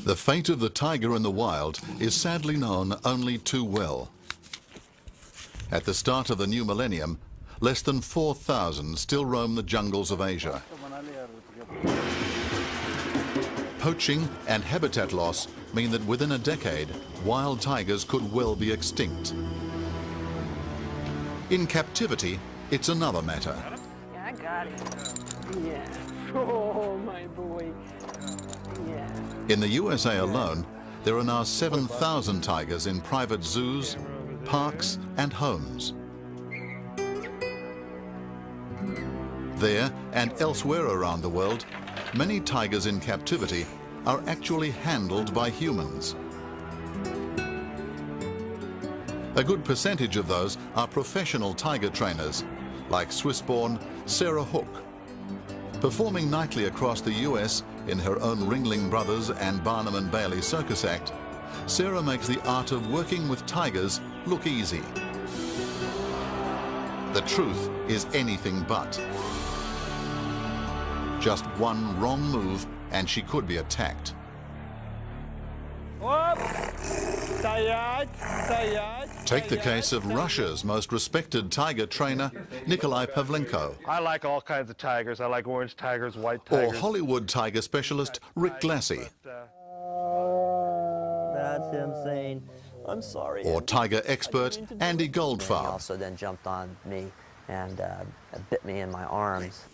The fate of the tiger in the wild is sadly known only too well. At the start of the new millennium, less than 4,000 still roam the jungles of Asia. Poaching and habitat loss mean that within a decade, wild tigers could well be extinct. In captivity, it's another matter. Yeah, I got it. Yeah. Oh, my boy. Yeah. In the USA alone, there are now 7,000 tigers in private zoos, parks and homes. There and elsewhere around the world, many tigers in captivity are actually handled by humans. A good percentage of those are professional tiger trainers, like Swiss-born Sarah Hook. Performing nightly across the US in her own Ringling Brothers and Barnum and Bailey circus act, Sarah makes the art of working with tigers look easy. The truth is anything but. Just one wrong move and she could be attacked. Take the case of Russia's most respected tiger trainer, Nikolai Pavlenko. I like all kinds of tigers. I like orange tigers, white tigers. Or Hollywood tiger specialist Rick Glassy. That's him saying, I'm sorry. Or tiger expert Andy Goldfarb. He also then jumped on me and bit me in my arms.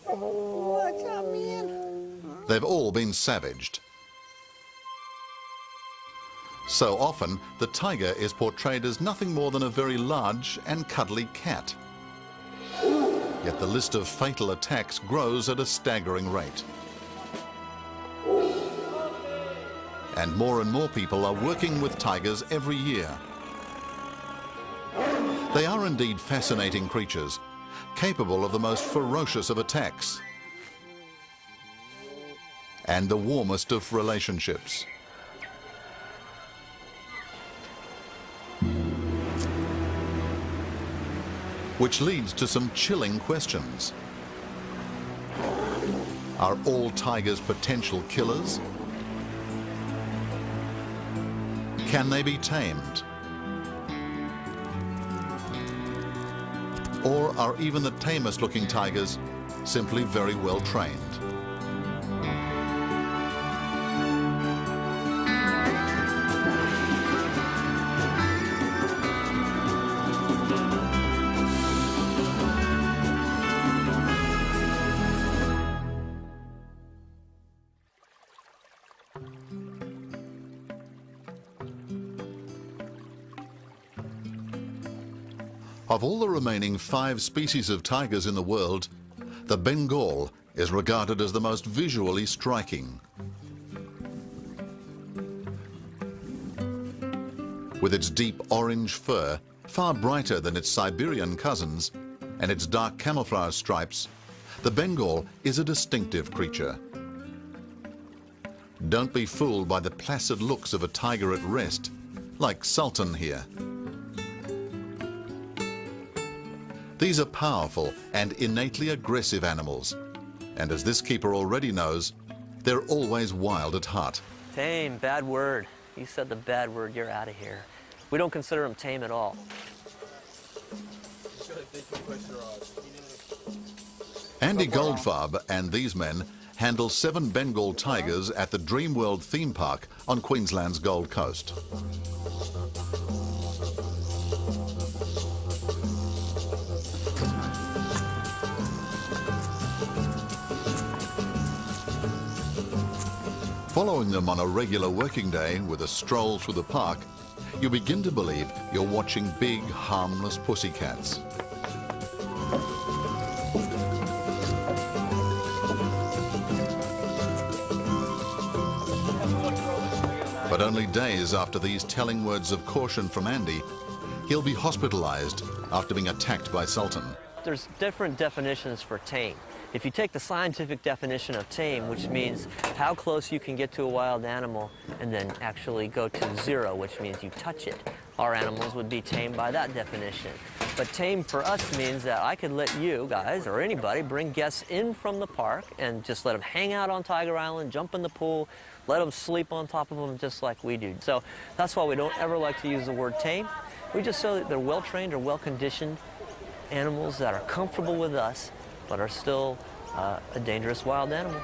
They've all been savaged. So often, the tiger is portrayed as nothing more than a very large and cuddly cat. Yet the list of fatal attacks grows at a staggering rate. And more people are working with tigers every year. They are indeed fascinating creatures, capable of the most ferocious of attacks and the warmest of relationships. Which leads to some chilling questions. Are all tigers potential killers? Can they be tamed? Or are even the tamest looking tigers simply very well trained? Of all the remaining 5 species of tigers in the world, the Bengal is regarded as the most visually striking. With its deep orange fur, far brighter than its Siberian cousins, and its dark camouflage stripes, the Bengal is a distinctive creature. Don't be fooled by the placid looks of a tiger at rest, like Sultan here. These are powerful and innately aggressive animals, and as this keeper already knows, they're always wild at heart. Tame, bad word. You said the bad word, you're out of here. We don't consider them tame at all. Andy Goldfarb and these men handle 7 Bengal tigers at the Dreamworld theme park on Queensland's Gold Coast. Following them on a regular working day with a stroll through the park, you begin to believe you're watching big, harmless pussycats. But only days after these telling words of caution from Andy, he'll be hospitalized after being attacked by Sultan. There's different definitions for tame. If you take the scientific definition of tame, which means how close you can get to a wild animal, and then actually go to 0, which means you touch it, our animals would be tamed by that definition. But tame for us means that I could let you guys or anybody bring guests in from the park and just let them hang out on Tiger Island, jump in the pool, let them sleep on top of them just like we do. So that's why we don't ever like to use the word tame. We just say that they're well-trained or well-conditioned animals that are comfortable with us but are still a dangerous wild animal.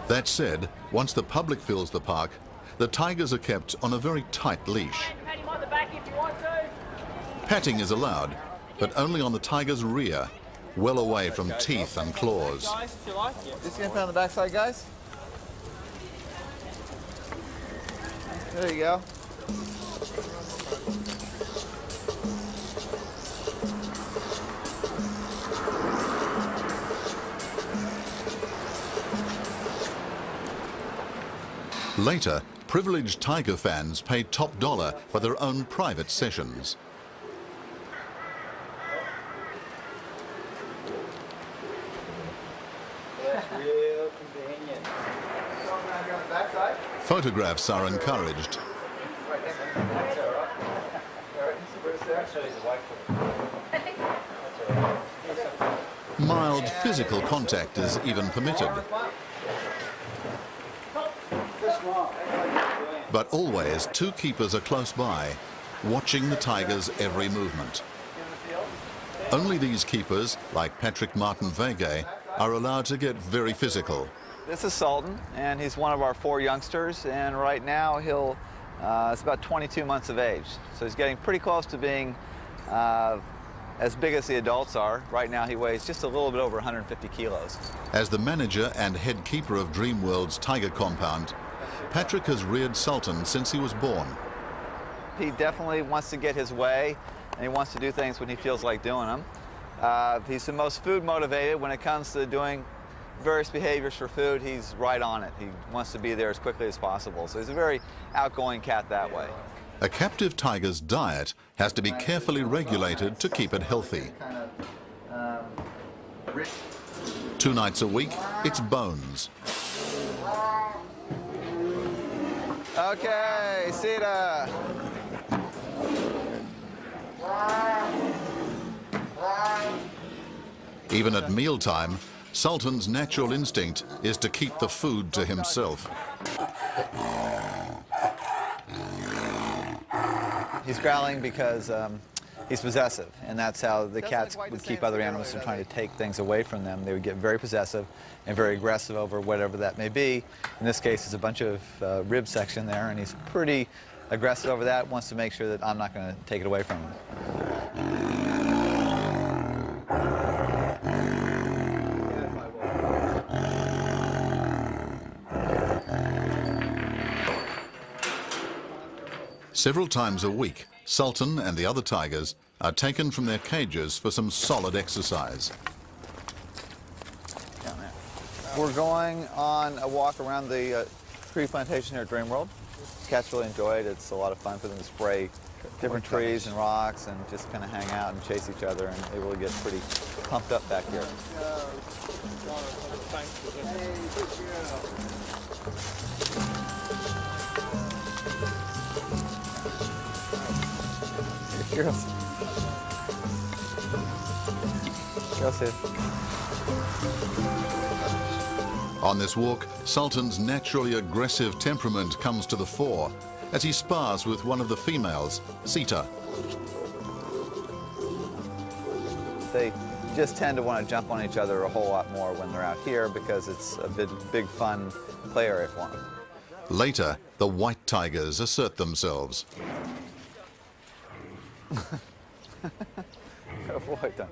That said, once the public fills the park, the tigers are kept on a very tight leash. Patting is allowed, but only on the tiger's rear, well away from teeth and claws. Just gonna put on the backside, guys. There you go. Later, privileged tiger fans pay top dollar for their own private sessions. Real convenient. Photographs are encouraged. Mild physical contact is even permitted. But always, two keepers are close by, watching the tiger's every movement. Only these keepers, like Patrick Martin Vege, are allowed to get very physical. This is Sultan, and he's one of our 4 youngsters, and right now he's about 22 months of age. So he's getting pretty close to being as big as the adults are. Right now he weighs just a little bit over 150 kilos. As the manager and head keeper of Dreamworld's tiger compound, Patrick has reared Sultan since he was born. He definitely wants to get his way, and he wants to do things when he feels like doing them. He's the most food motivated. When it comes to doing various behaviors for food, he's right on it. He wants to be there as quickly as possible. So he's a very outgoing cat that way. A captive tiger's diet has to be carefully regulated to keep it healthy. 2 nights a week, it's bones. Okay, Sita. Even at mealtime, Sultan's natural instinct is to keep the food to himself. He's growling because he's possessive, and that's how the cats would keep other animals from trying to take things away from them. They would get very possessive and very aggressive over whatever that may be. In this case, there's a bunch of rib section there, and he's pretty aggressive over that, wants to make sure that I'm not going to take it away from him. Several times a week, Sultan and the other tigers are taken from their cages for some solid exercise. We're going on a walk around the tree plantation here at Dreamworld. Cats really enjoy it. It's a lot of fun for them to spray different trees and rocks and just kind of hang out and chase each other, and they really get pretty pumped up back here. Girls. Girls here. On this walk, Sultan's naturally aggressive temperament comes to the fore as he spars with one of the females, Sita. They just tend to want to jump on each other a whole lot more when they're out here because it's a big fun play area for them. Later, the white tigers assert themselves. Avoid them.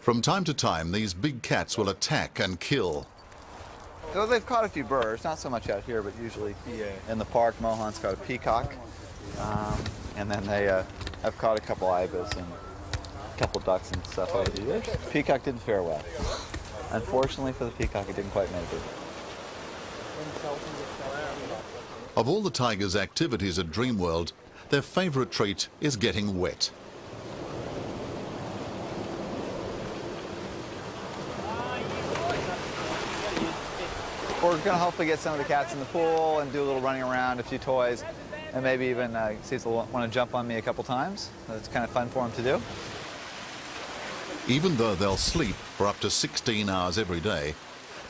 From time to time, these big cats will attack and kill. Well, they've caught a few birds, not so much out here, but usually in the park. Mohan's caught a peacock, and then they have caught a couple ibis and a couple ducks and stuff over the years. Peacock didn't fare well. Unfortunately for the peacock, it didn't quite make it. Of all the tigers' activities at Dreamworld, their favorite treat is getting wet. We're going to hopefully get some of the cats in the pool and do a little running around, a few toys, and maybe even see if they'll want to jump on me a couple times. It's kind of fun for them to do. Even though they'll sleep for up to 16 hours every day,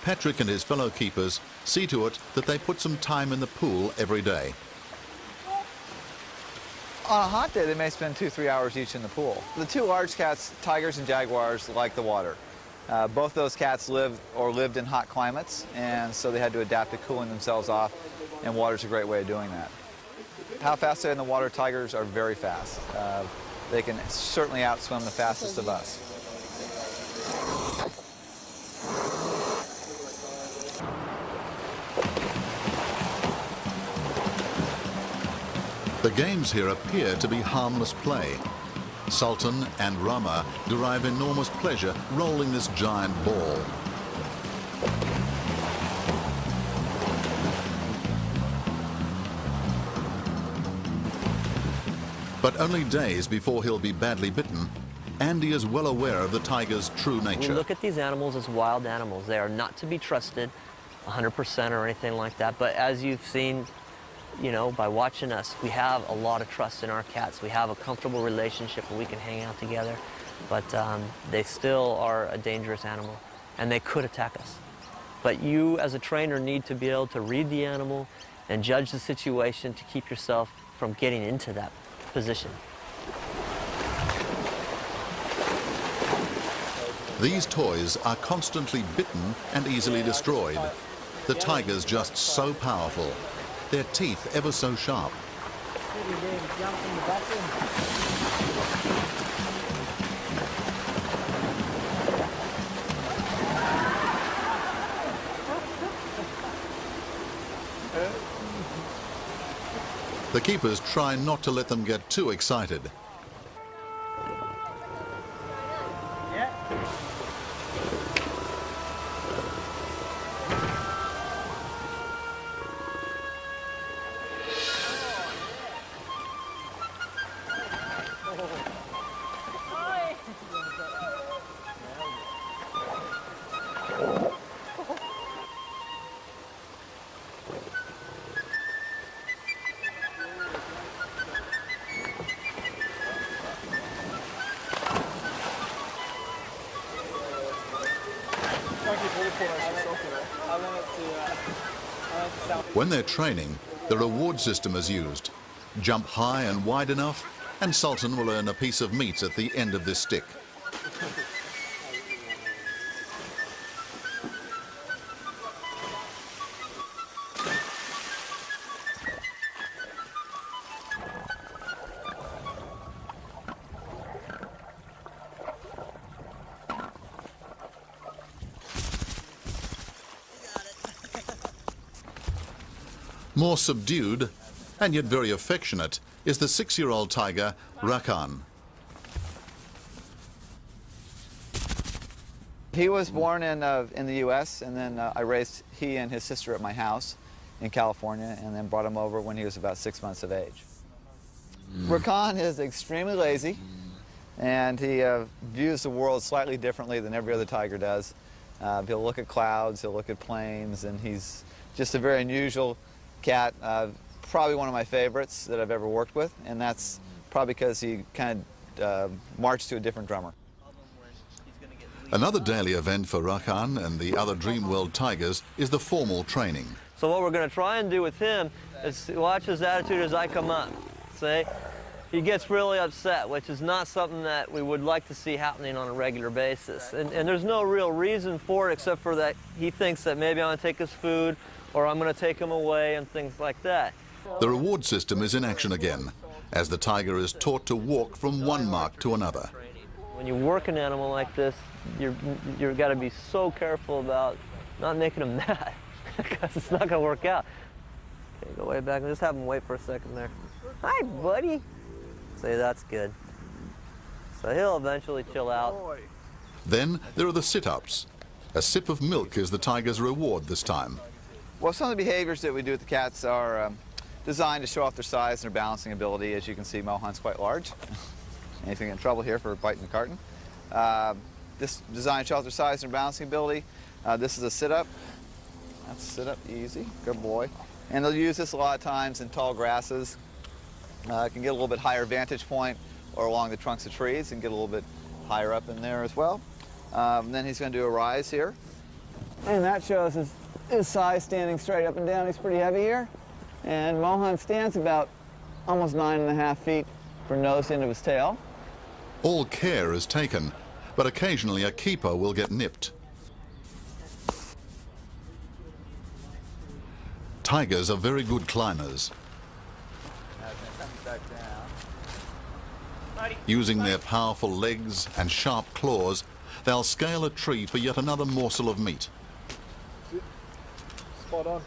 Patrick and his fellow keepers see to it that they put some time in the pool every day. On a hot day, they may spend 2-3 hours each in the pool. The two large cats, tigers and jaguars, like the water. Both those cats live or lived in hot climates, and so they had to adapt to cooling themselves off, and water's a great way of doing that. How fast they are in the water, tigers are very fast. They can certainly outswim the fastest of us. The games here appear to be harmless play. Sultan and Rama derive enormous pleasure rolling this giant ball. But only days before he'll be badly bitten, Andy is well aware of the tiger's true nature. We look at these animals as wild animals. They are not to be trusted 100% or anything like that. But as you've seen, you know, by watching us, we have a lot of trust in our cats. We have a comfortable relationship where we can hang out together. But they still are a dangerous animal, and they could attack us. But you, as a trainer, need to be able to read the animal and judge the situation to keep yourself from getting into that position. These toys are constantly bitten and easily destroyed. The tiger's just so powerful, their teeth ever so sharp. The keepers try not to let them get too excited. When they're training, the reward system is used. Jump high and wide enough, and Sultan will earn a piece of meat at the end of this stick. More subdued, and yet very affectionate, is the 6-year-old tiger, Rakan. He was born in the U.S., and then I raised he and his sister at my house in California, and then brought him over when he was about 6 months of age. Rakan is extremely lazy, and he views the world slightly differently than every other tiger does. He'll look at clouds, he'll look at planes, and he's just a very unusual cat, probably one of my favorites that I've ever worked with, and that's probably because he kind of marched to a different drummer. Another daily event for Rakan and the other Dreamworld tigers is the formal training. So what we're going to try and do with him is watch his attitude as I come up. See? He gets really upset, which is not something that we would like to see happening on a regular basis. And there's no real reason for it except for that he thinks that maybe I'm going to take his food or I'm going to take him away and things like that. The reward system is in action again, as the tiger is taught to walk from one mark to another. When you work an animal like this, you've got to be so careful about not making him mad, because it's not going to work out. Okay, go way back and just have him wait for a second there. Hi, buddy. See, that's good. So he'll eventually chill out. Then there are the sit-ups. A sip of milk is the tiger's reward this time. Well, some of the behaviors that we do with the cats are designed to show off their size and their balancing ability. As you can see, Mohan's quite large. Anything in trouble here for biting the carton. This is designed to show off their size and their balancing ability. This is a sit-up. That's a sit-up, easy, good boy. And they'll use this a lot of times in tall grasses Can get a little bit higher vantage point or along the trunks of trees and get a little bit higher up in there as well. Then he's going to do a rise here. And that shows his size standing straight up and down. He's pretty heavy here. And Mohan stands about almost 9.5 feet for nose end of his tail. All care is taken, but occasionally a keeper will get nipped. Tigers are very good climbers. Using their powerful legs and sharp claws, they'll scale a tree for yet another morsel of meat. Spot on.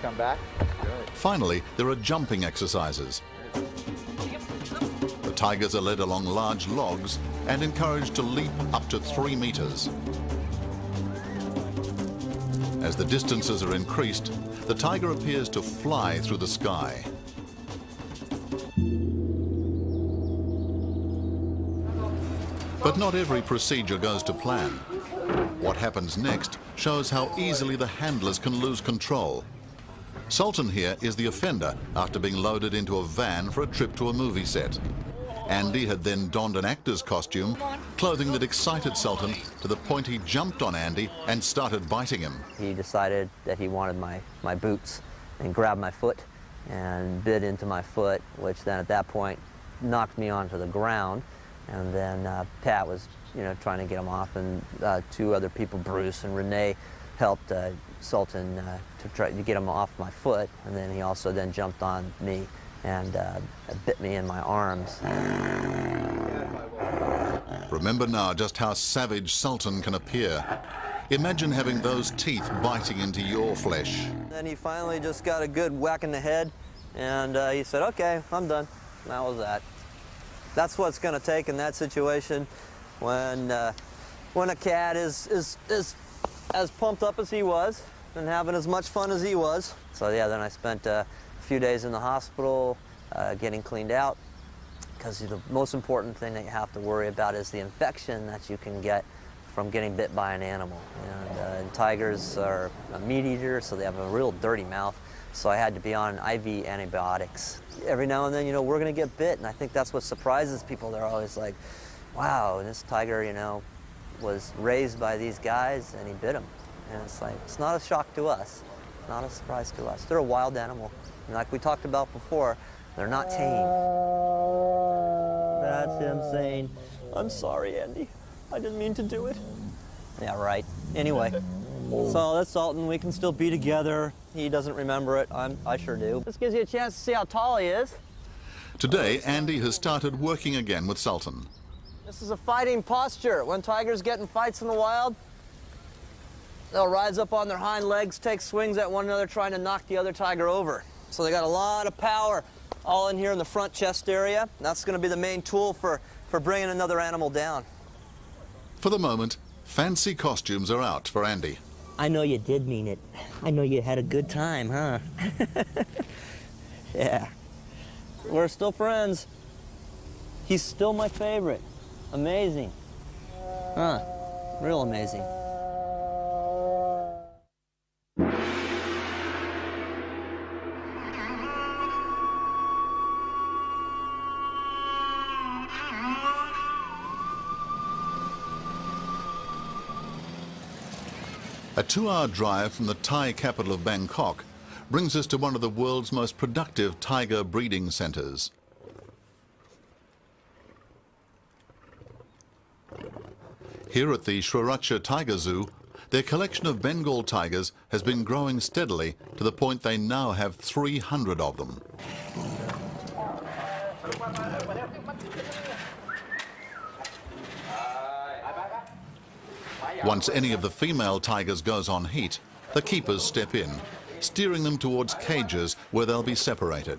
Come back. Finally, there are jumping exercises. The tigers are led along large logs and encouraged to leap up to 3 meters. As the distances are increased, the tiger appears to fly through the sky. But not every procedure goes to plan. What happens next shows how easily the handlers can lose control. Sultan here is the offender after being loaded into a van for a trip to a movie set. Andy had then donned an actor's costume, clothing that excited Sultan to the point he jumped on Andy and started biting him. He decided that he wanted my boots and grabbed my foot and bit into my foot, which then at that point knocked me onto the ground. And then Pat was, trying to get him off, and 2 other people, Bruce and Renee, helped Sultan to try to get him off my foot. And then he also then jumped on me and bit me in my arms. Remember now just how savage Sultan can appear. Imagine having those teeth biting into your flesh. Then he finally just got a good whack in the head, and he said, "Okay, I'm done." And that was that. That's what's going to take in that situation when a cat is as pumped up as he was and having as much fun as he was. So yeah, then I spent a few days in the hospital getting cleaned out, because the most important thing that you have to worry about is the infection that you can get from getting bit by an animal. And tigers are a meat eater, so they have a real dirty mouth. So I had to be on IV antibiotics. Every now and then, we're going to get bit, and I think that's what surprises people. They're always like, wow, this tiger, was raised by these guys, and he bit him. And it's like, it's not a shock to us, not a surprise to us. They're a wild animal. And like we talked about before, they're not tame. That's him saying, "I'm sorry, Andy. I didn't mean to do it." Yeah, right. Anyway, so that's Sultan. We can still be together. He doesn't remember it. I sure do. This gives you a chance to see how tall he is. Today, Andy has started working again with Sultan. This is a fighting posture. When tigers get in fights in the wild, they'll rise up on their hind legs, take swings at one another, trying to knock the other tiger over. So they got a lot of power all in here in the front chest area. That's going to be the main tool for bringing another animal down. For the moment, fancy costumes are out for Andy. I know you did mean it. I know you had a good time, huh? Yeah. We're still friends. He's still my favorite. Amazing. Huh. Real amazing. A 2-hour drive from the Thai capital of Bangkok brings us to one of the world's most productive tiger breeding centres. Here at the Sriracha Tiger Zoo, their collection of Bengal tigers has been growing steadily to the point they now have 300 of them. Once any of the female tigers goes on heat, the keepers step in, steering them towards cages where they'll be separated.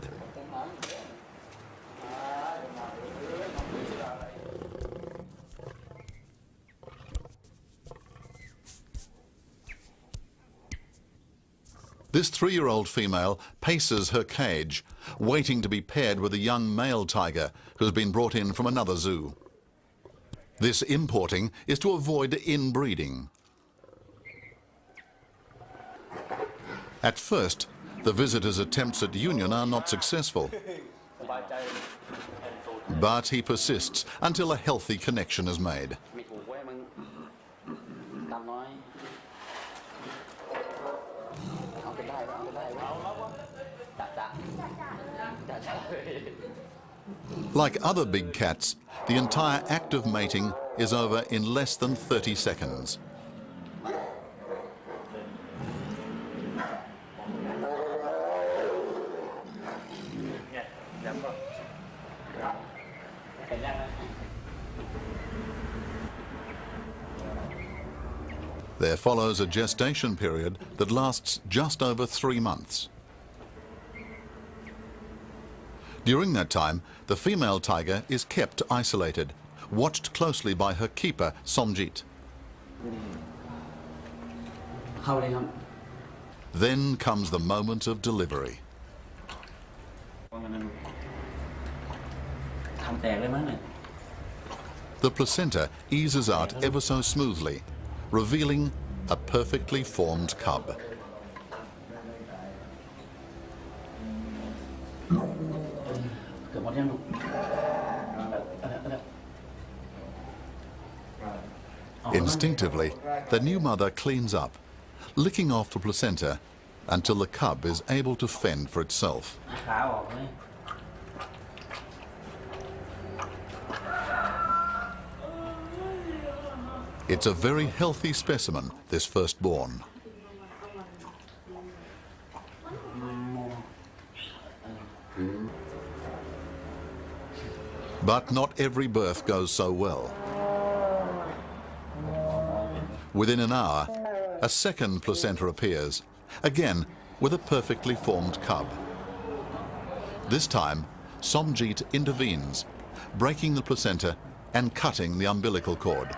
This 3-year-old female paces her cage, waiting to be paired with a young male tiger who's been brought in from another zoo. This importing is to avoid inbreeding. At first, the visitor's attempts at union are not successful. But he persists until a healthy connection is made. Like other big cats, the entire act of mating is over in less than 30 seconds. There follows a gestation period that lasts just over 3 months. During that time, the female tiger is kept isolated, watched closely by her keeper, Somjit. Then comes the moment of delivery. The placenta eases out ever so smoothly, revealing a perfectly formed cub. Instinctively, the new mother cleans up, licking off the placenta until the cub is able to fend for itself. It's a very healthy specimen, this firstborn. But not every birth goes so well. Within an hour, a second placenta appears, again with a perfectly formed cub. This time, Somjit intervenes, breaking the placenta and cutting the umbilical cord.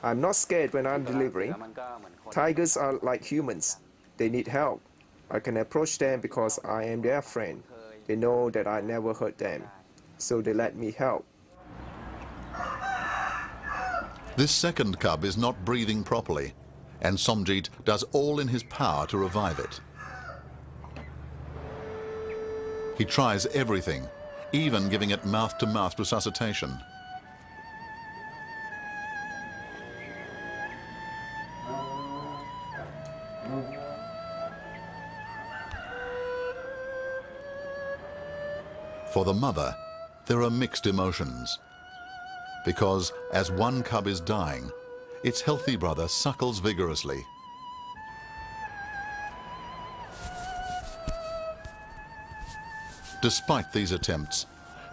I'm not scared when I'm delivering. Tigers are like humans. They need help. I can approach them because I am their friend. They know that I never hurt them, so they let me help. This second cub is not breathing properly, and Somjit does all in his power to revive it. He tries everything, even giving it mouth-to-mouth resuscitation. For the mother, there are mixed emotions, because as one cub is dying, its healthy brother suckles vigorously. Despite these attempts,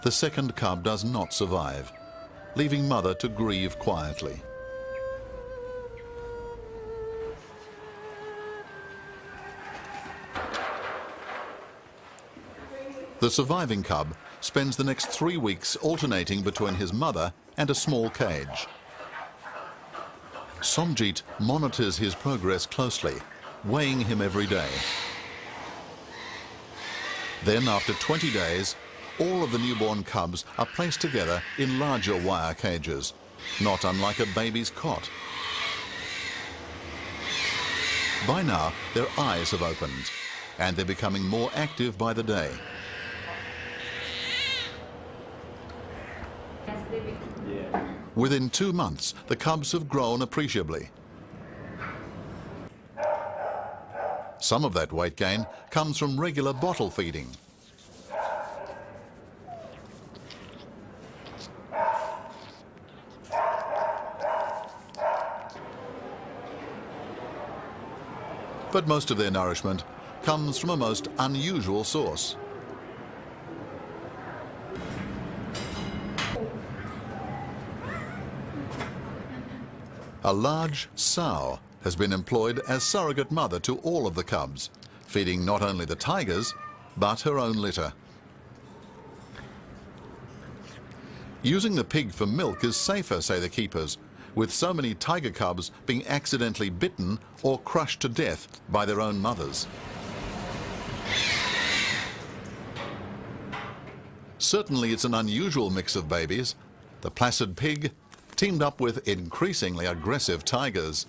the second cub does not survive, leaving mother to grieve quietly. The surviving cub spends the next 3 weeks alternating between his mother and a small cage. Somjit monitors his progress closely, weighing him every day. Then, after 20 days, all of the newborn cubs are placed together in larger wire cages, not unlike a baby's cot. By now, their eyes have opened, and they're becoming more active by the day. Within 2 months, the cubs have grown appreciably. Some of that weight gain comes from regular bottle feeding. But most of their nourishment comes from a most unusual source. A large sow has been employed as surrogate mother to all of the cubs, feeding not only the tigers, but her own litter. Using the pig for milk is safer, say the keepers, with so many tiger cubs being accidentally bitten or crushed to death by their own mothers. Certainly it's an unusual mix of babies. The placid pig teamed up with increasingly aggressive tigers.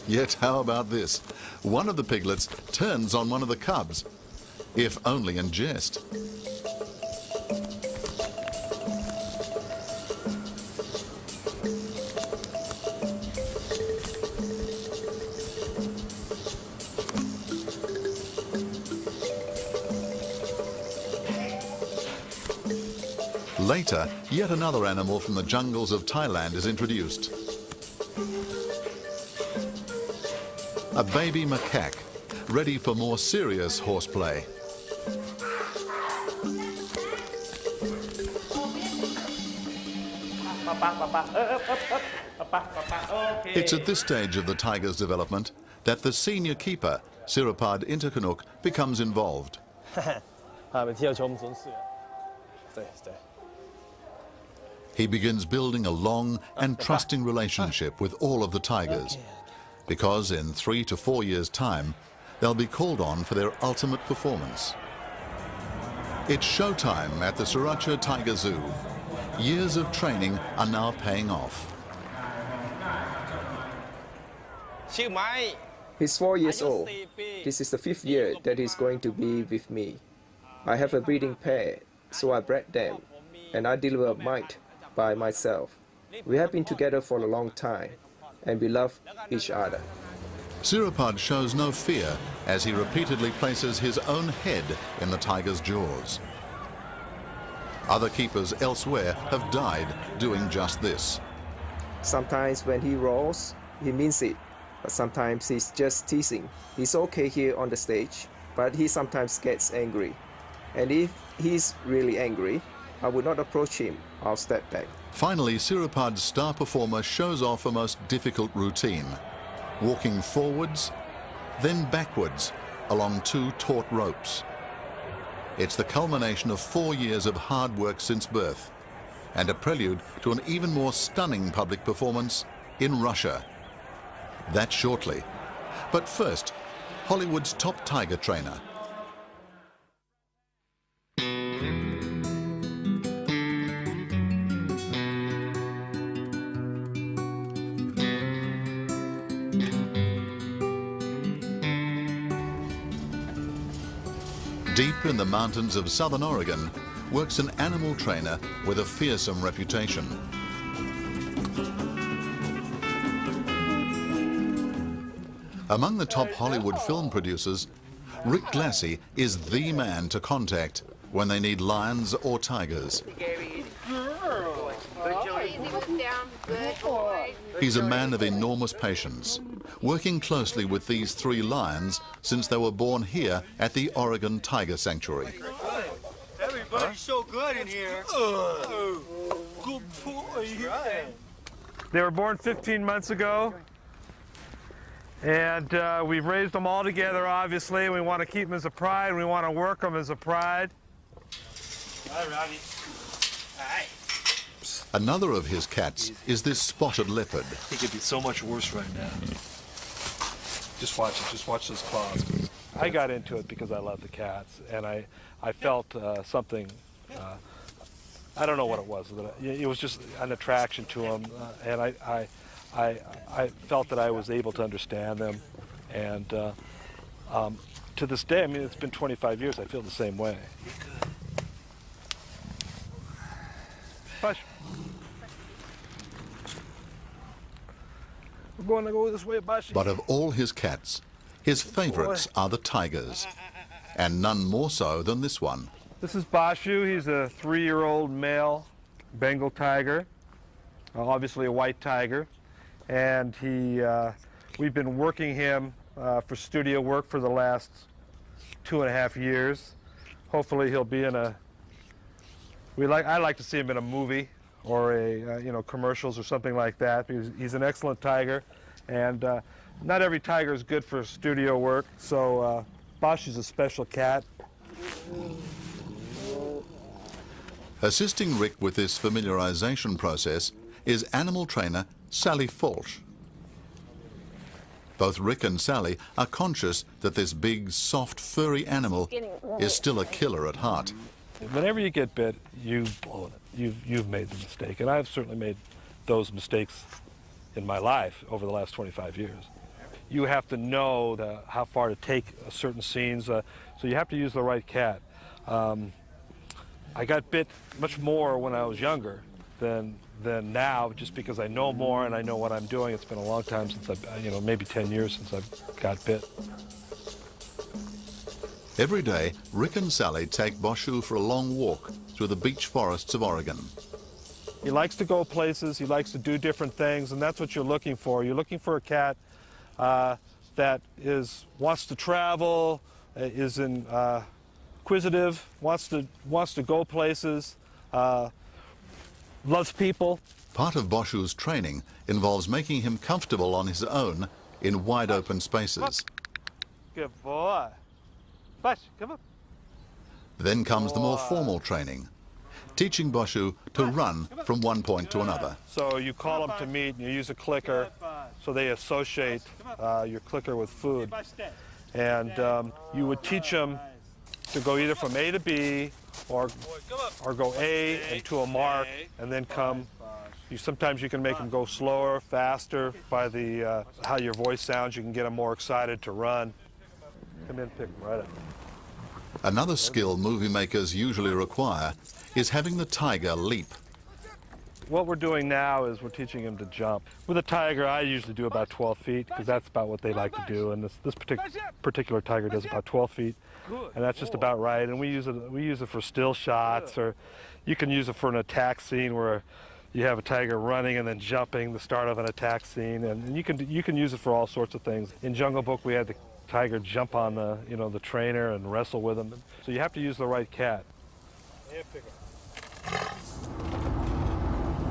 Yet how about this? One of the piglets turns on one of the cubs, if only in jest. Later, yet another animal from the jungles of Thailand is introduced. A baby macaque, ready for more serious horseplay. It's at this stage of the tiger's development that the senior keeper, Sirapad Interkanuk, becomes involved. He begins building a long and trusting relationship with all of the tigers, because in 3 to 4 years' time, they'll be called on for their ultimate performance. It's showtime at the Sriracha Tiger Zoo. Years of training are now paying off. He's 4 years old. This is the 5th year that he's going to be with me. I have a breeding pair, so I bred them, and I deliver mite by myself. We have been together for a long time, and we love each other. Sirapad shows no fear as he repeatedly places his own head in the tiger's jaws. Other keepers elsewhere have died doing just this. Sometimes when he roars, he means it, but sometimes he's just teasing. He's okay here on the stage, but he sometimes gets angry. And if he's really angry, I would not approach him. I'll step back. Finally, Sirapad's star performer shows off a most difficult routine, walking forwards, then backwards along 2 taut ropes. It's the culmination of 4 years of hard work since birth, and a prelude to an even more stunning public performance in Russia. That's shortly. But first, Hollywood's top tiger trainer. Deep in the mountains of southern Oregon works an animal trainer with a fearsome reputation. Among the top Hollywood film producers, Rick Glassy is the man to contact when they need lions or tigers. He's a man of enormous patience, working closely with these 3 lions since they were born here at the Oregon Tiger Sanctuary. Everybody's so good in here. Good boy. They were born 15 months ago, and we've raised them all together, obviously. We want to keep them as a pride, and we want to work them as a pride. Hi, Robbie. Hi. Another of his cats is this spotted leopard. He could be so much worse right now. Just watch it. Just watch those claws. I got into it because I love the cats, and I felt something, I don't know what it was. It was just an attraction to them, and I felt that I was able to understand them. And to this day, I mean, it's been 25 years, I feel the same way. Push. We're going to go this way, Bashi. But of all his cats, his favorites are the tigers, and none more so than this one. This is Bashu. He's a 3-year-old male Bengal tiger, obviously a white tiger, and we've been working him for studio work for the last 2.5 years. Hopefully he'll be in a, I like to see him in a movie or a commercials or something like that, because he's an excellent tiger, and not every tiger is good for studio work, so Bashu's a special cat. Assisting Rick with this familiarization process is animal trainer Sally Falsh. Both Rick and Sally are conscious that this big, soft, furry animal is still a killer at heart. Whenever you get bit, you've blown it. You've made the mistake, and I've certainly made those mistakes in my life over the last 25 years. You have to know how far to take certain scenes, so you have to use the right cat. I got bit much more when I was younger than now, just because I know more and I know what I'm doing. It's been a long time since I've, maybe 10 years since I've got bit. Every day, Rick and Sally take Boshu for a long walk through the beech forests of Oregon. He likes to go places, he likes to do different things, and that's what you're looking for. You're looking for a cat that wants to travel, is inquisitive, wants to go places, loves people. Part of Boshu's training involves making him comfortable on his own in wide open spaces. Good boy. Bush, come up. Then comes the more formal training, teaching Boshu to run from one point to another. So you call them to meet and you use a clicker, so they associate your clicker with food. And you would teach them to go either from A to B or go A and to a mark and then come. Sometimes you can make them go slower, faster by the how your voice sounds. You can get them more excited to run. Come in, pick them right up. Another skill movie makers usually require is having the tiger leap. What we're doing now is we're teaching him to jump. With a tiger, I usually do about 12 feet because that's about what they like to do. And this particular tiger does about 12 feet, and that's just about right. And we use it for still shots, or you can use it for an attack scene where you have a tiger running and then jumping, the start of an attack scene. And you can use it for all sorts of things. In Jungle Book, we had the tiger jump on the trainer and wrestle with him. So you have to use the right cat.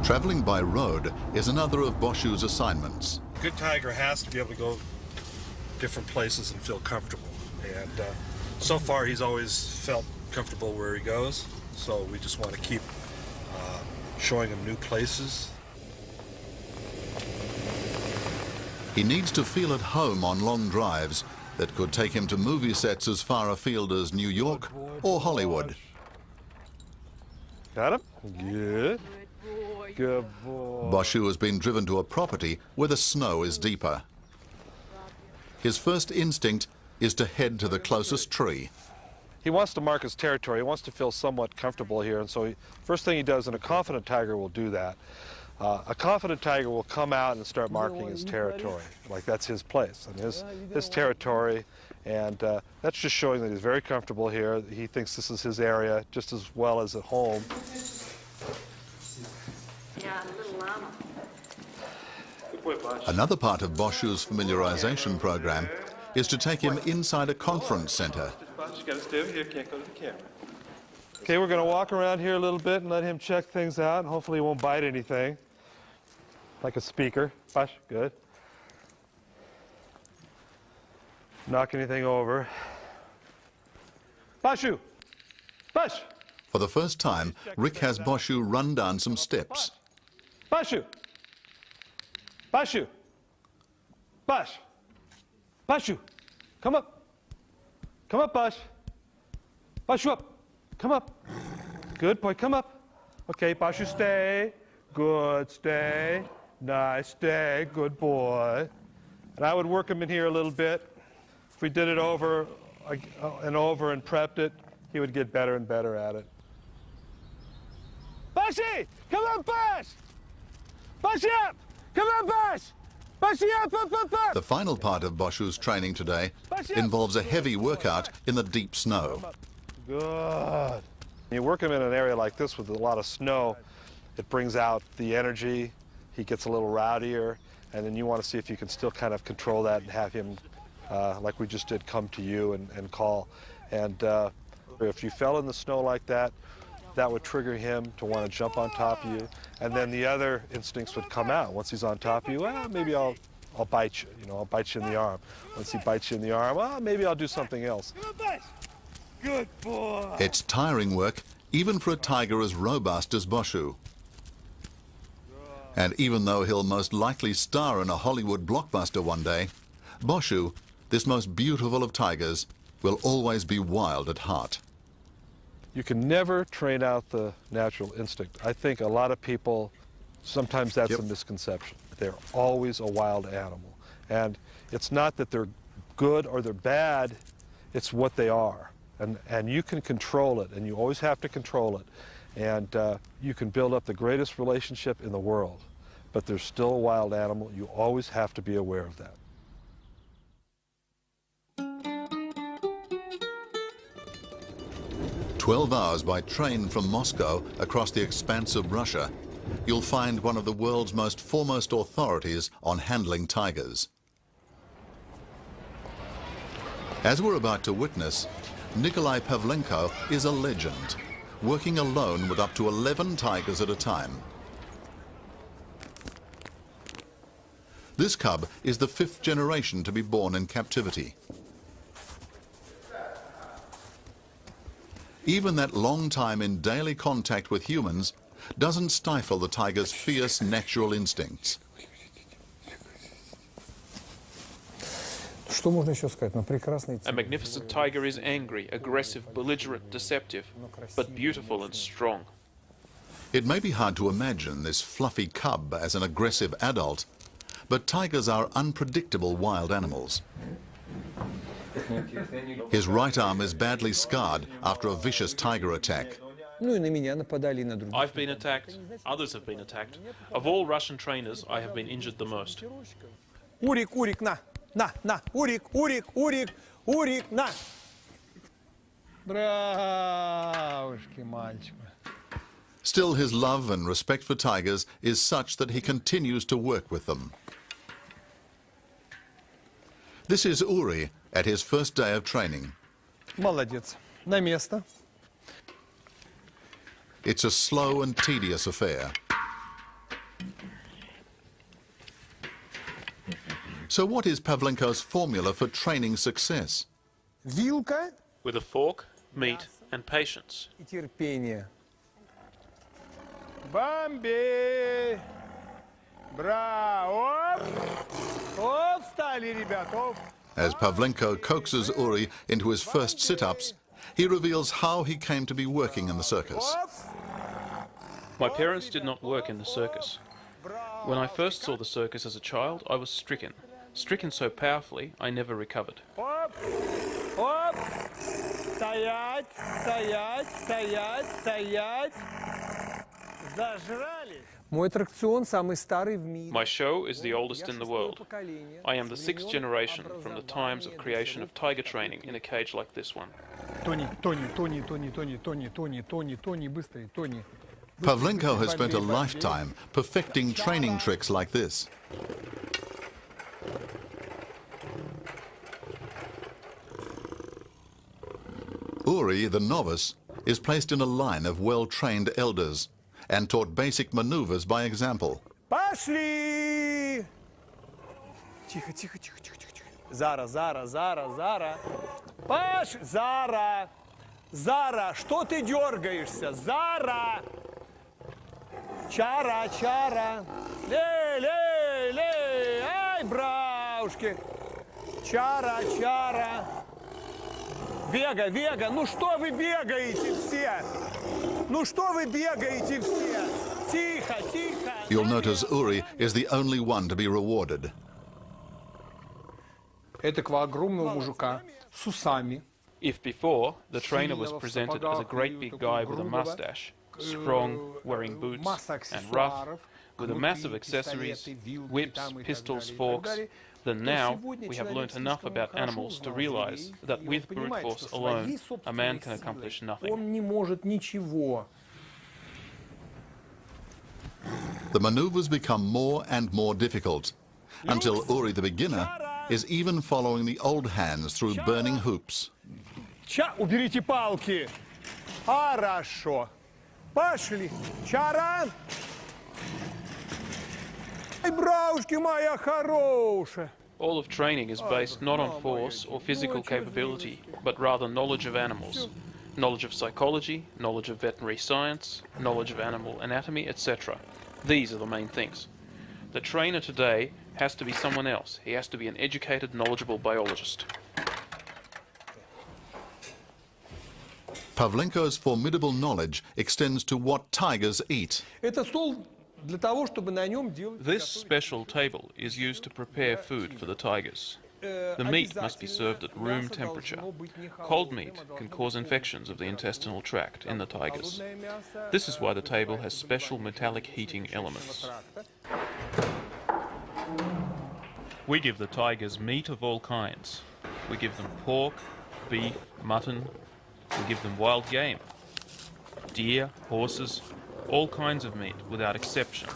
Traveling by road is another of Boshu's assignments. A good tiger has to be able to go different places and feel comfortable. And so far, he's always felt comfortable where he goes. So we just want to keep showing him new places. He needs to feel at home on long drives that could take him to movie sets as far afield as New York or Hollywood. Got him? Good. Good boy. Boshu has been driven to a property where the snow is deeper. His first instinct is to head to the closest tree. He wants to mark his territory. He wants to feel somewhat comfortable here, and so first thing he does, and a confident tiger will do that. A confident tiger will come out and start marking his territory, like that's his place and his territory, and that's just showing that he's very comfortable here. He thinks this is his area just as well as at home. Another part of Boshu's familiarization program is to take him inside a conference center. You gotta stay over here, can't go to the camera. Okay, we're gonna walk around here a little bit and let him check things out, and hopefully he won't bite anything. Like a speaker. Bush, good. Knock anything over. Boshu! Bush! For the first time, Rick has Boshu run down some steps. Boshu! Boshu! Bush! Boshu! Come up! Come up, Bush! Boshu up! Come up! Good boy, come up! Okay, Boshu, stay. Good, stay. Nice, stay. Good boy. And I would work him in here a little bit. If we did it over and over and prepped it, he would get better and better at it. Bushy! Come on, Bush! Bushy up! Come on, Bush! Bushy up, up, up, up! The final part of Boshu's training today involves a heavy workout in the deep snow. Good. You work him in an area like this with a lot of snow, it brings out the energy, he gets a little rowdier, and then you want to see if you can still kind of control that and have him, like we just did, come to you and call. And if you fell in the snow like that, that would trigger him to want to jump on top of you, and then the other instincts would come out. Once he's on top of you, well, maybe I'll bite you, I'll bite you in the arm. Once he bites you in the arm, well, maybe I'll do something else. Good boy. It's tiring work, even for a tiger as robust as Boshu. And even though he'll most likely star in a Hollywood blockbuster one day, Boshu, this most beautiful of tigers, will always be wild at heart. You can never train out the natural instinct. I think a lot of people, sometimes that's a misconception. They're always a wild animal. And it's not that they're good or they're bad, it's what they are. And you can control it, and you always have to control it. And you can build up the greatest relationship in the world, but they're still a wild animal. You always have to be aware of that. "12 hours by train from Moscow across the expanse of Russia, you'll find one of the world's most foremost authorities on handling tigers. As we're about to witness, Nikolai Pavlenko is a legend, working alone with up to 11 tigers at a time. This cub is the 5th generation to be born in captivity. Even that long time in daily contact with humans doesn't stifle the tiger's fierce natural instincts. A magnificent tiger is angry, aggressive, belligerent, deceptive, but beautiful and strong. It may be hard to imagine this fluffy cub as an aggressive adult, but tigers are unpredictable wild animals. His right arm is badly scarred after a vicious tiger attack. I've been attacked, others have been attacked. Of all Russian trainers, I have been injured the most. Урик, Урик, на, Урик, Урик, Урик, Урик, на. Бравушки, мальчик. Still, his love and respect for tigers is such that he continues to work with them. This is Uri at his first day of training. Молодец. На место. It's a slow and tedious affair. So what is Pavlenko's formula for training success? Вилка With a fork, meat, and patience. и терпение. Бомбей! Браво! Оп, встали, ребят, оп! As Pavlenko coaxes Uri into his first sit-ups, he reveals how he came to be working in the circus. My parents did not work in the circus. When I first saw the circus as a child, I was stricken. Stricken so powerfully, I never recovered. Оп! Оп! Стоять! Стоять! Стоять! Стоять! Зажрались! Мой аттракцион самый старый в мире. My show is the oldest in the world. I am the 6th generation from the times of creation of tiger training in a cage like this one. Тони, Тони, Тони, Тони, Тони, Тони, Тони, Тони, Тони, быстрый, Тони. Pavlenko has spent a lifetime perfecting training tricks like this. Uri, the novice, is placed in a line of well-trained elders and taught basic maneuvers by example. Пошли! Тихо, тихо, тихо, тихо, тихо. Зара, Зара, Зара, Зара. Зара! Зара, что ты дергаешься? Зара! Чара, чара. Лей, лей, лей. Ай, браушки. Чара, чара. Вега, Вега, ну что вы бегаете все? Ну что вы бегаете все? Тихо, тихо. You'll notice Uri is the only one to be rewarded. Этакого огромного мужика с усами. If before, the trainer was presented as a great big guy with a mustache, strong, wearing boots, and rough, with a mass of accessories, whips, pistols, forks, then now we have learnt enough about animals to realize that with brute force alone, a man can accomplish nothing. Он не может ничего. The maneuvers become more and more difficult, until Uri the beginner is even following the old hands through burning hoops. Уберите палки. Хорошо. Пошли. Чара. Ай, браушки моя хорошая. All of training is based not on force or physical capability, but rather knowledge of animals, knowledge of psychology, knowledge of veterinary science, knowledge of animal anatomy, etc. These are the main things. The trainer today has to be someone else. He has to be an educated, knowledgeable biologist. Pavlenko's formidable knowledge extends to what tigers eat. This special table is used to prepare food for the tigers. The meat must be served at room temperature. Cold meat can cause infections of the intestinal tract in the tigers. This is why the table has special metallic heating elements. We give the tigers meat of all kinds. We give them pork, beef, mutton. We give them wild game, deer, horses, all kinds of meat without exception.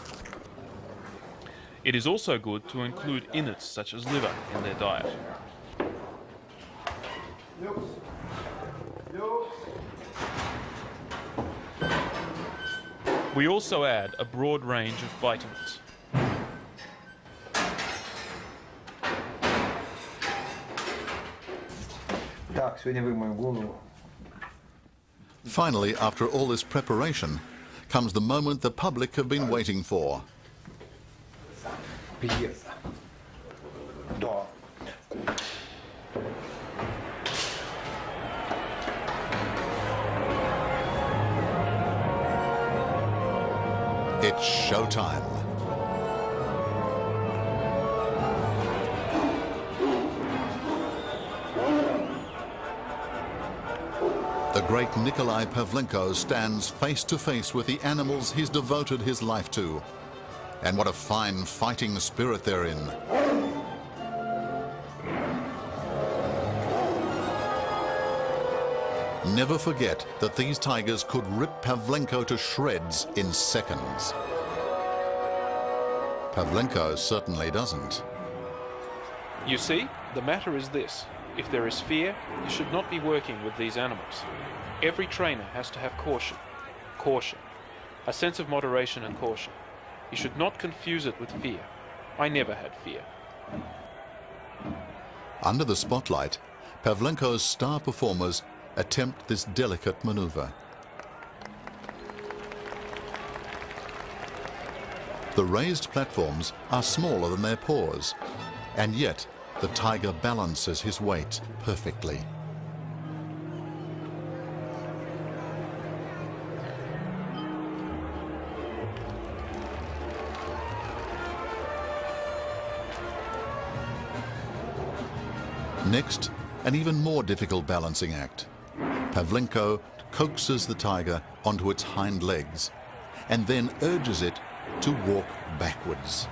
It is also good to include innards such as liver in their diet. We also add a broad range of vitamins. Finally, after all this preparation, comes the moment the public have been waiting for. It's showtime. The great Nikolai Pavlenko stands face to face with the animals he's devoted his life to. And what a fine fighting spirit they're in. Never forget that these tigers could rip Pavlenko to shreds in seconds. Pavlenko certainly doesn't. You see, the matter is this. If there is fear, you should not be working with these animals. Every trainer has to have caution. Caution. A sense of moderation and caution. You should not confuse it with fear. I never had fear. Under the spotlight, Pavlenko's star performers attempt this delicate maneuver. The raised platforms are smaller than their paws, and yet the tiger balances his weight perfectly. Next, an even more difficult balancing act. Pavlenko coaxes the tiger onto its hind legs and then urges it to walk backwards.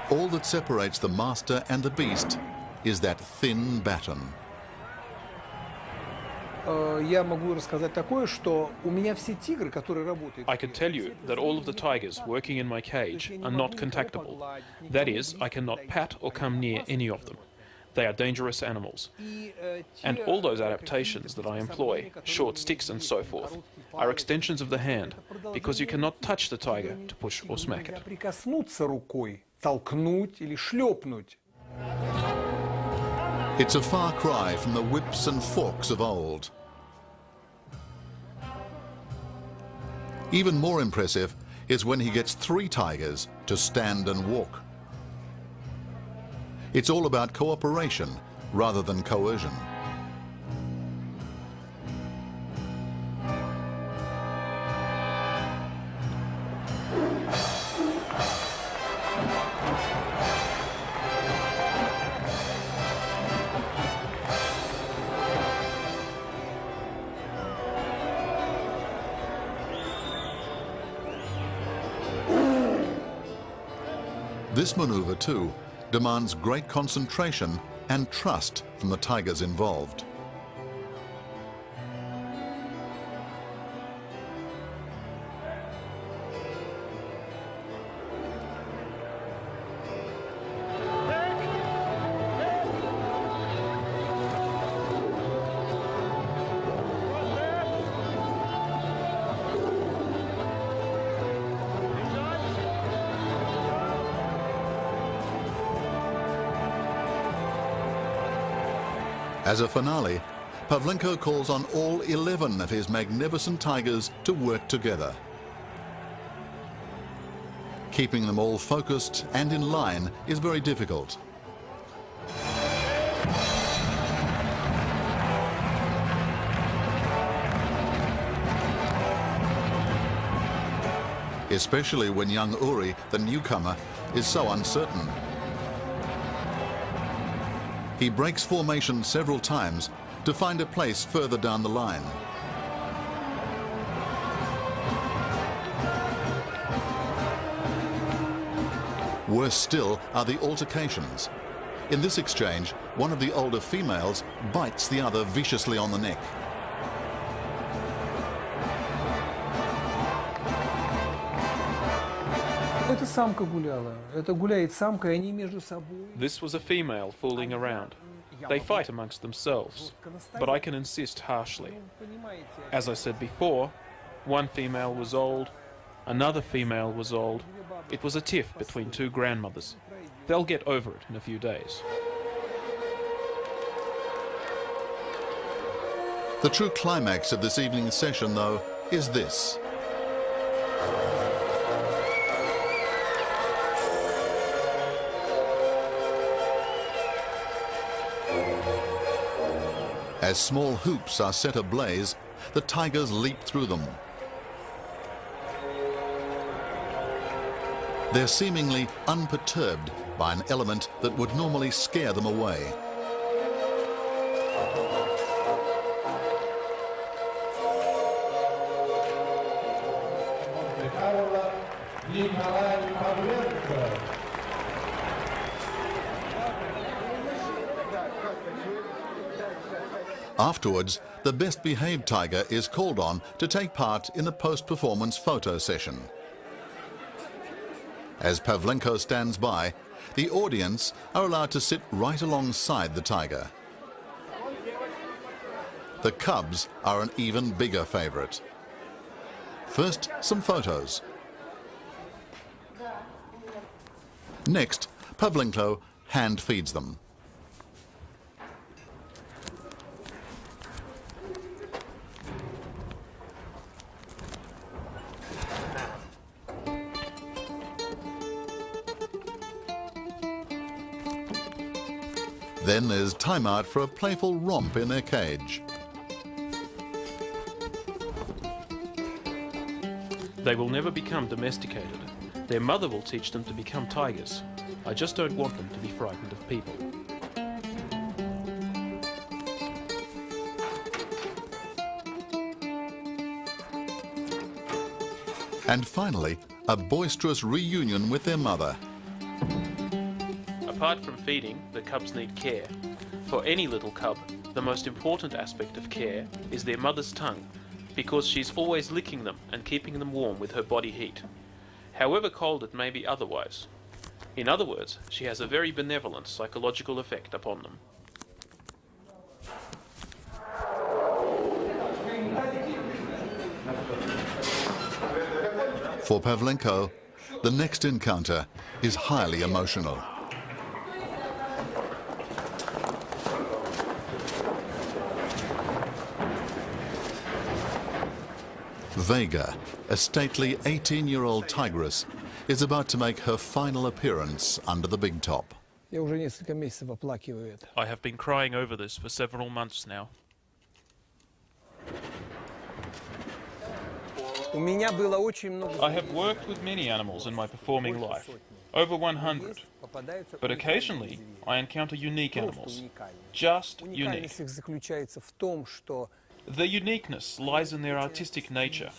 All that separates the master and the beast is that thin baton. I can tell you that all of the tigers working in my cage are not contactable. That is, I cannot pat or come near any of them. They are dangerous animals. And all those adaptations that I employ, short sticks and so forth, are extensions of the hand, because you cannot touch the tiger to push or smack it. It's a far cry from the whips and forks of old. Even more impressive is when he gets 3 tigers to stand and walk. It's all about cooperation rather than coercion. This maneuver, too, demands great concentration and trust from the tigers involved. As a finale, Pavlenko calls on all 11 of his magnificent tigers to work together. Keeping them all focused and in line is very difficult. Especially when young Uri, the newcomer, is so uncertain. He breaks formation several times to find a place further down the line. Worse still are the altercations. In this exchange, one of the older females bites the other viciously on the neck. Это самка гуляла. Это гуляет самка, и они между собой. This was a female fooling around. They fight amongst themselves, but I can insist harshly. As I said before, one female was old, another female was old. It was a tiff between two grandmothers. They'll get over it in a few days. The true climax of this evening's session, though, is this. As small hoops are set ablaze, the tigers leap through them. They're seemingly unperturbed by an element that would normally scare them away. Afterwards, the best behaved tiger is called on to take part in the post-performance photo session. As Pavlenko stands by, the audience are allowed to sit right alongside the tiger. The cubs are an even bigger favorite. First, some photos. Next, Pavlenko hand feeds them. Then there's time out for a playful romp in their cage. They will never become domesticated. Their mother will teach them to become tigers. I just don't want them to be frightened of people. And finally, a boisterous reunion with their mother. Apart from feeding, the cubs need care. For any little cub, the most important aspect of care is their mother's tongue, because she's always licking them and keeping them warm with her body heat, however cold it may be otherwise. In other words, she has a very benevolent psychological effect upon them. For Pavlenko, the next encounter is highly emotional. Vega, a stately 18-year-old tigress, is about to make her final appearance under the big top. I have been crying over this for several months now. I have worked with many animals in my performing life, over 100, but occasionally I encounter unique animals, just unique. Their uniqueness lies in their artistic nature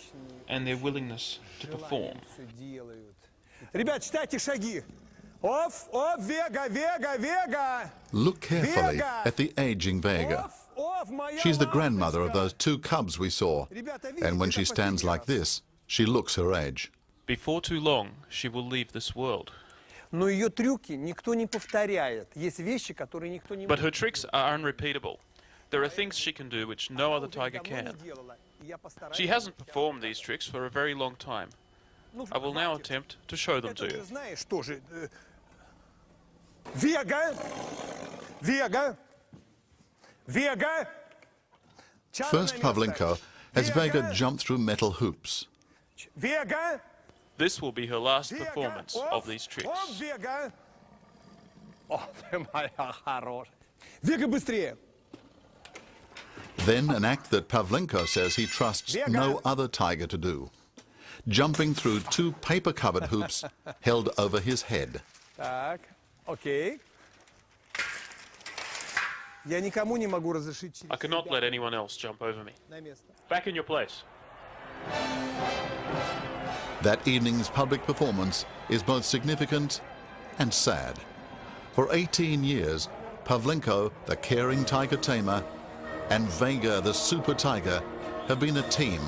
and their willingness to perform. Look carefully at the aging Vega. She's the grandmother of those two cubs we saw, and when she stands like this, she looks her age. Before too long, she will leave this world. But her tricks are unrepeatable. There are things she can do which no other tiger can. She hasn't performed these tricks for a very long time. I will now attempt to show them to you. Vega! Vega! Vega! First, Pavlenko has Vega jump through metal hoops. Vega! This will be her last performance of these tricks. Vega! Oh, ты моя хорошая. Vega, быстрее! Then an act that Pavlenko says he trusts no other tiger to do. Jumping through 2 paper-covered hoops held over his head. Так, окей. Я никому не могу разрешить I cannot let anyone else jump over me. на место. Back in your place. That evening's public performance is both significant and sad. For 18 years, Pavlenko, the caring tiger tamer, and Vega, the super tiger, have been a team.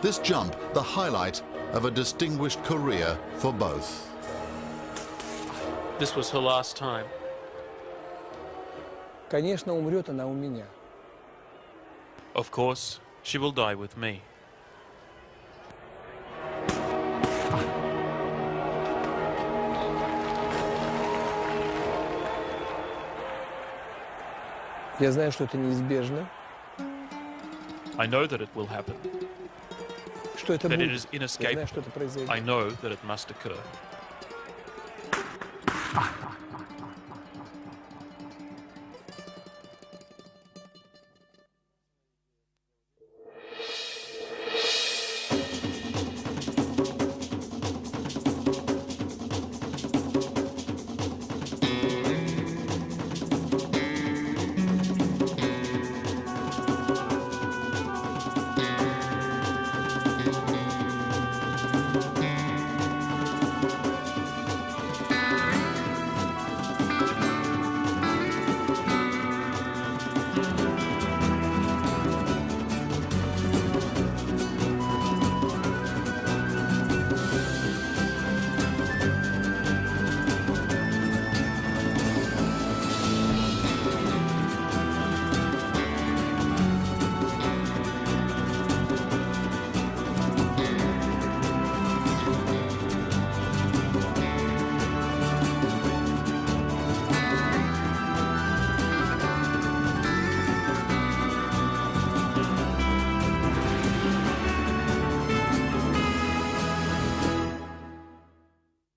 This jump, the highlight of a distinguished career for both. This was her last time. Конечно, умрет она у меня. Of course, she will die with me. Я знаю, что это неизбежно. I know that it will happen. Что это That it будет. is Я знаю, inescapable. что это произойдет. I know that it must occur.